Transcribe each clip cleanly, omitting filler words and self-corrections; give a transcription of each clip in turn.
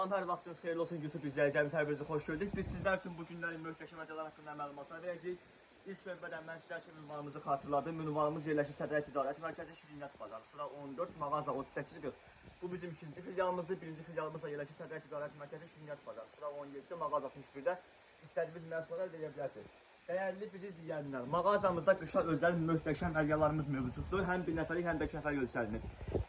Hər vaxtınız xeyirli olsun YouTube izləyicilərimiz, hər birinizi xoş gördük. Biz sizlər üçün bu günlərin möhtəşəm ədələr haqqında məlumatlar verəcəyik. İlk növbədən mən sizlər üçün ünvanımızı xatırladım. Ünvanımız yerləşir Sədrək Ticarət Mərkəzi Şirniyyat Bazarı, sıra 14, mağaza 3840. Bu bizim ikinci filialımızdır. Birinci filialımız da yerləşir Sədrək Ticarət Mərkəzi Şirniyyat Bazarı, sıra 17, mağaza 61-də istədiyiniz məhsullar əldə edə bilərsiniz. Dəyərli bizi izləyənlər, mağazamızda qışa özəl möhtəşəm ədyallarımız mövcuddur. Həm bir nəfərlik, həm də iki nəfərlik ölçülərimiz.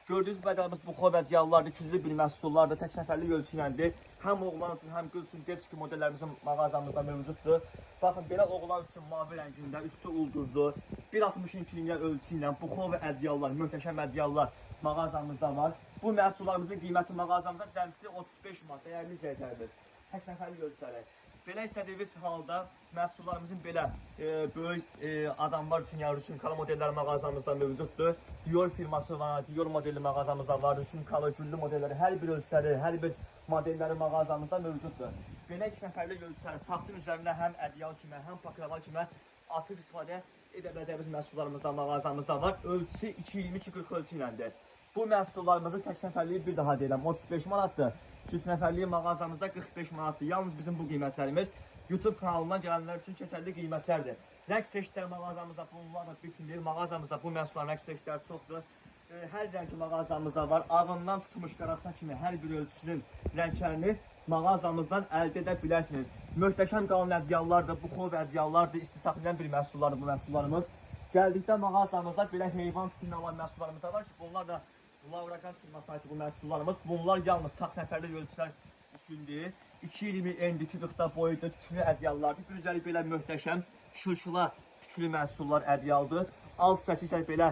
Gördüyünüz bu ədyalımız buxov ədyallardır, küzlü bir məhsullardır, tək nəfərlik ölçü iləndir. Həm oğlan üçün, həm qız üçün Detski modellərimizin mağazamızda mövcuddur. Baxın, belə oğlan üçün mavi rəngində, üstü ulduzlu, 1.62 ölçü ilə buxov ədyallar, möhtəşəm ədyallar mağazamızda var. Bu məhsullarımızın qiyməti mağazamızda cəmsi 35 manat, dəyərli izləyicilərdir. Tək nəfərlik ölçüləri. Belə istədiyiniz halda məhsullarımızın belə böyük adamlar üçün, yəni rüsumkalı modelləri mağazamızda mövcuddur. Dior firması var, Dior modeli mağazamızda var, rüsumkalı, güllü modelləri, hər bir ölçüləri, hər bir modelləri mağazamızda mövcuddur. Belə iki nəfərlik ölçüləri taxtın üzərində həm ədyal kimi, həm pakraval kimi atıb istifadə edə biləcəyimiz məhsullarımızda mağazamızda var. Ölçüsü 2.22-40 ölçü iləndir. Bu məhsullarımızın tək nəfərliyi bir daha deyirəm 35 manatdır. Cüt nəfərliyi mağazamızda 45 manatdır. Yalnız bizim bu qiymətlərimiz YouTube kanalından gələnlər üçün keçərli qiymətlərdir. Rəng seçkiləri mağazamızda bunlarla bütünləyir. Mağazamızda bu məhsulların rəng seçkiləri çoxdur. Hər rəngi mağazamızda var. Ağından tutmuş qarasına kimi hər bir ölçüsünün rənglərini mağazamızdan əldə edə bilərsiniz. Möhtəşəm qalın ədyallardır, buxov ədyallardır, istisaqlayan bir məhsullardır bu məhsullarımız. Gəldikdə mağazamızda belə heyvan tütünü olan məhsullarımız da var ki, bunlar da Lavraqan firmasına aid bu məhsullarımız. Bunlar yalnız taxt nəfərlik ölçülər üçündür. 2.20 endi, 2.40-da boyda tüklü ədyallardır. Bir üzəri belə möhtəşəm şılşıla tüklü məhsullar ədyaldır. Alt hissəsi isə belə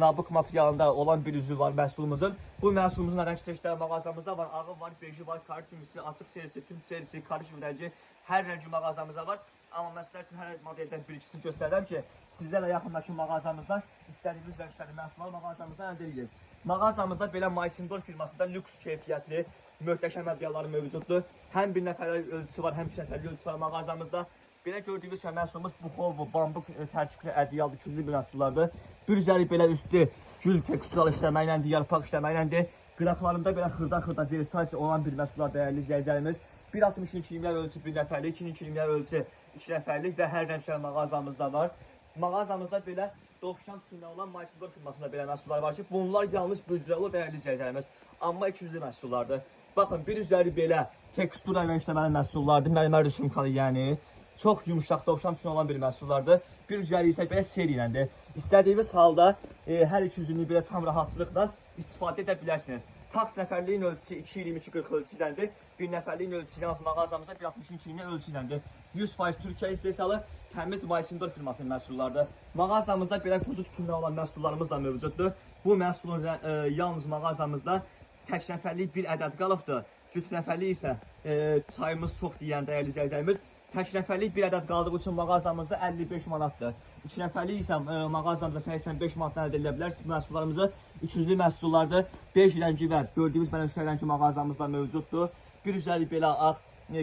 nabuk materialında olan bir üzü var məhsulumuzun. Bu məhsulumuzun rəng seçkiləri mağazamızda var. Ağı var, beji var, karı simisi, açıq serisi, tüm serisi, karışım rəngi, hər rəngi mağazamızda var. Amma mən sizlər üçün hər modeldən bir ikisini göstərirəm ki, sizlərlə yaxınlaşın mağazamızdan istədiyiniz rəngləri məhsullar mağazamızdan əldə edin. Mağazamızda belə Maysindor firmasında lüks keyfiyyətli, möhtəşəm ədyalları mövcuddur. Həm bir nəfərlik ölçüsü var, həm iki nəfərlik ölçüsü var mağazamızda. Belə gördüyünüz kimi məhsulumuz buxov, bambuk tərkibli ədyaldır, küzlü bir məhsullardır. Bir üzəri belə üstü gül tekstural işləməklədir, yarpaq işləməklədir. Qıraqlarında belə xırda versace olan bir məhsullar dəyərli izləyicilərimiz. 1.62 ölçü bir nəfərlik, 2.20 ölçü iki nəfərlik və hər rənglər mağazamızda var. Mağazamızda belə Dovşan tütünü olan Maysindor firmasında belə məhsullar var ki, bunlar yalnız büzrə olur dəyərli izləyicilərimiz. Amma 200'lü məhsullardır. Baxın, bir üzəri belə tekstura ilə işləməli məhsullardır, mərmər rüsumkalı yəni. Çox yumuşaq dovşan tütünü olan bir məhsullardır. Bir üzəri isə belə seri iləndir. İstədiyiniz halda hər iki üzünü belə tam rahatçılıqla istifadə edə bilərsiniz. Taxt nəfərliyin ölçüsü 2.22-40 ölçü iləndir. Bir nəfərliyin ölçüsü yalnız mağazamızda 1.62 ölçü iləndir. 100% Türkiyə istehsalı təmiz Maysindor firmasının məhsullarıdır. Mağazamızda belə quzu tütünü olan məhsullarımız da mövcuddur. Bu məhsulun yalnız mağazamızda tək nəfərlik bir ədəd qalıbdır. Cüt nəfərlik isə sayımız çox deyən dəyərli izləyicilərimiz. Tək nəfərlik bir ədəd qaldığı üçün mağazamızda 55 manatdır. İki nəfərlik isə mağazamızda 85 manatdan əldə edə bilərsiniz. Məhsullarımızı 200'lü məhsullardır. 5 rəngi və gördüyümüz bənövşə rəngi mağazamızda mövcuddur. Bir üzəri belə ağ,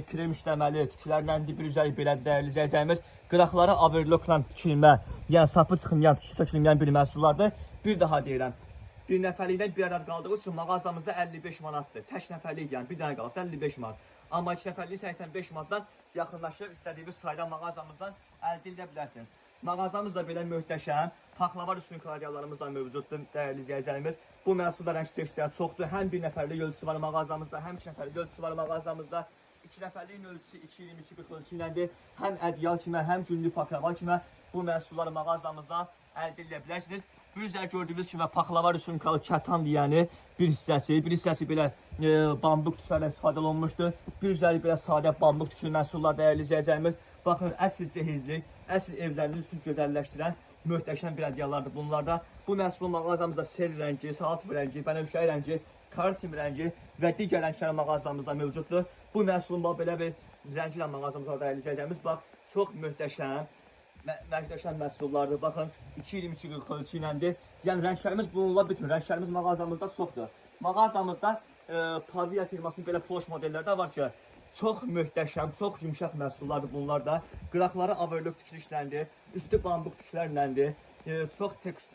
krem işləməli, tüklərləndir, bir üzəri belə dəyərli izləyicilərimiz. Qıraqları overlockla tikilmə, yəni sapı çıxmayan, tikisi sökülməyən bir məhsullardır. Bir daha deyirəm. Bir nəfərlikdən bir ədəd qaldığı üçün mağazamızda 55 manatdır. Tək nəfərlik yəni bir dənə qalıb 55 manat. Amma iki nəfərlik 85 manatdan yaxınlaşıb istədiyiniz sayda mağazamızdan əldə edə bilərsiniz. Mağazamızda belə möhtəşəm paklava rüsumkalarımız da mövcuddur dəyərli izləyicilərimiz. Bu məhsulda rəng seçkiləri çoxdur. Həm bir nəfərlik ölçüsü var mağazamızda, həm iki nəfərlik ölçüsü var mağazamızda. İki nəfərliyin ölçüsü 2.22-40 ölçü iləndir. Həm ədyal kimi, həm günlük paklava kimi bu məhsulları mağazamızda əldə edə bilərsiniz. Bir üzəri gördüyünüz kimi paklava rüsumkalı kətan deyəni bir hissəsi belə bambuk tüklərlə istifadə olunmuşdur. Bir üzəri belə sadə bambuk tüklü məhsullar dəyərli izləyicilərimiz. Baxın, əsl cehizlik, əsl evlərinizi üçün gözəlləşdirən möhtəşəm bir ədyallardır bunlarda. Bu məhsulun mağazamızda seri rəngi, salat rəngi, bənövşəyi rəngi, karsim rəngi və digər rənglər mağazamızda mövcuddur. Bu məhsulun belə bir rəngi ilə mağazamızda dəyərli izləyicilərimiz. Bax, çox möhtəşəm məhsullardır. Baxın, 2.22-40 ölçü iləndir. Yəni rənglərimiz bununla bitmir. Rənglərimiz mağazamızda çoxdur. Mağazamızda Pavia firmasının belə ploş modelləri də var ki, çox möhtəşəm, çox yumuşaq məhsullardır bunlar da. Qıraqları overlock tükülü işləndir, üstü bambuk tüklərləndir. Çox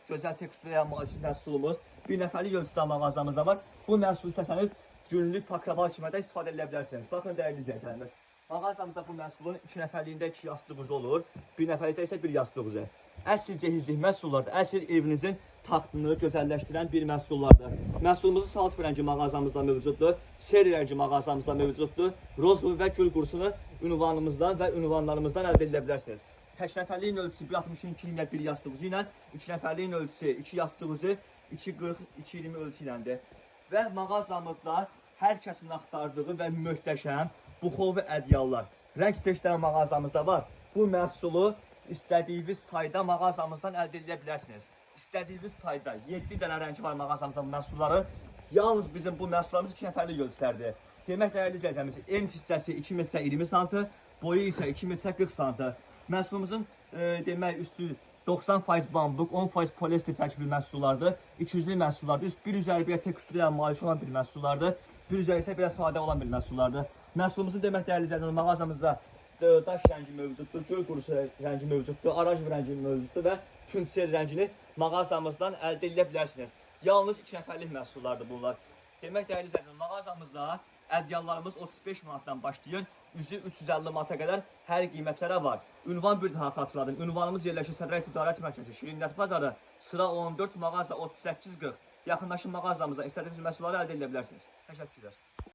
gözəl teksturlu məhsulumuz. Bir nəfərlik ölçüdə mağazamızda var. Bu məhsul istəsəniz günlük pakraval kimi də istifadə edə bilərsiniz. Baxın dəyərli izləyicilər. Mağazamızda bu məhsulun 2 nəfərliyində 2 yastığınız olur, 1 nəfərlikdə isə 1 yastığınız. Əsl cehizlik məhsullardır. Əsl evinizin taxtını gözəlləşdirən bir məhsullardır. Məhsulumuzun salt rəngi mağazamızda mövcuddur, seri rəngi mağazamızda mövcuddur. Rozvu və gül qurusunu ünvanımızdan və ünvanlarımızdan əldə edə bilərsiniz. Tək nəfərliyin ölçüsü 1.62 ilə 1 yastığınızı ilə, 2 nəfərliyin ölçüsü 2 yastığınızı 2.40, 2.20 ölçü iləndir. Və mağazamızda hər kəsin axtardığı və möhtəşəm buxovi ədyallar, rəng seçdirən mağazamızda var. Bu məhsulu istədiyiniz sayda mağazamızdan əldə edə bilərsiniz. İstədiyiniz sayda 7 dənə rəngi var mağazamızda bu məhsulların. Yalnız bizim bu məhsullarımız 2 nəfərlik ölçülərdir. Demək dəyərli izləyicimiz, en hissəsi 2 metrə 20 sm, boyu isə 2 metrə 40 sm. Məhsulumuzun demək üstü 90% bambuk, 10% poliester tərkibli məhsullardır. 200'lük məhsullardır. Üst 1 üzəri bir tekstürə malik olan bir məhsullardır. 1 üzəri isə biraz sadə olan bir məhsullardır. Məhsulumuzun demək dəyərli izləyicilər, mağazamızda daş rəngi mövcuddur, gül qurusu rəngi mövcuddur, araj rəngi mövcuddur və tünsel rəngini mağazamızdan əldə edə bilərsiniz. Yalnız 2 nəfərlik məhsullardır bunlar. Demək dəyərli izləyicilər, mağazamızda ədyallarımız 35 manatdan başlayır, üzü 350 manata qədər hər qiymətlərə var. Ünvan bir daha xatırladım. Ünvanımız yerləşir Sədrək Ticarət Mərkəzi, Şirniyyat Bazarı, sıra 14, mağaza 3840. Yaxınlaşın mağazamıza, istədiyiniz məhsulları əldə edə bilərsiniz. Təşəkkürlər.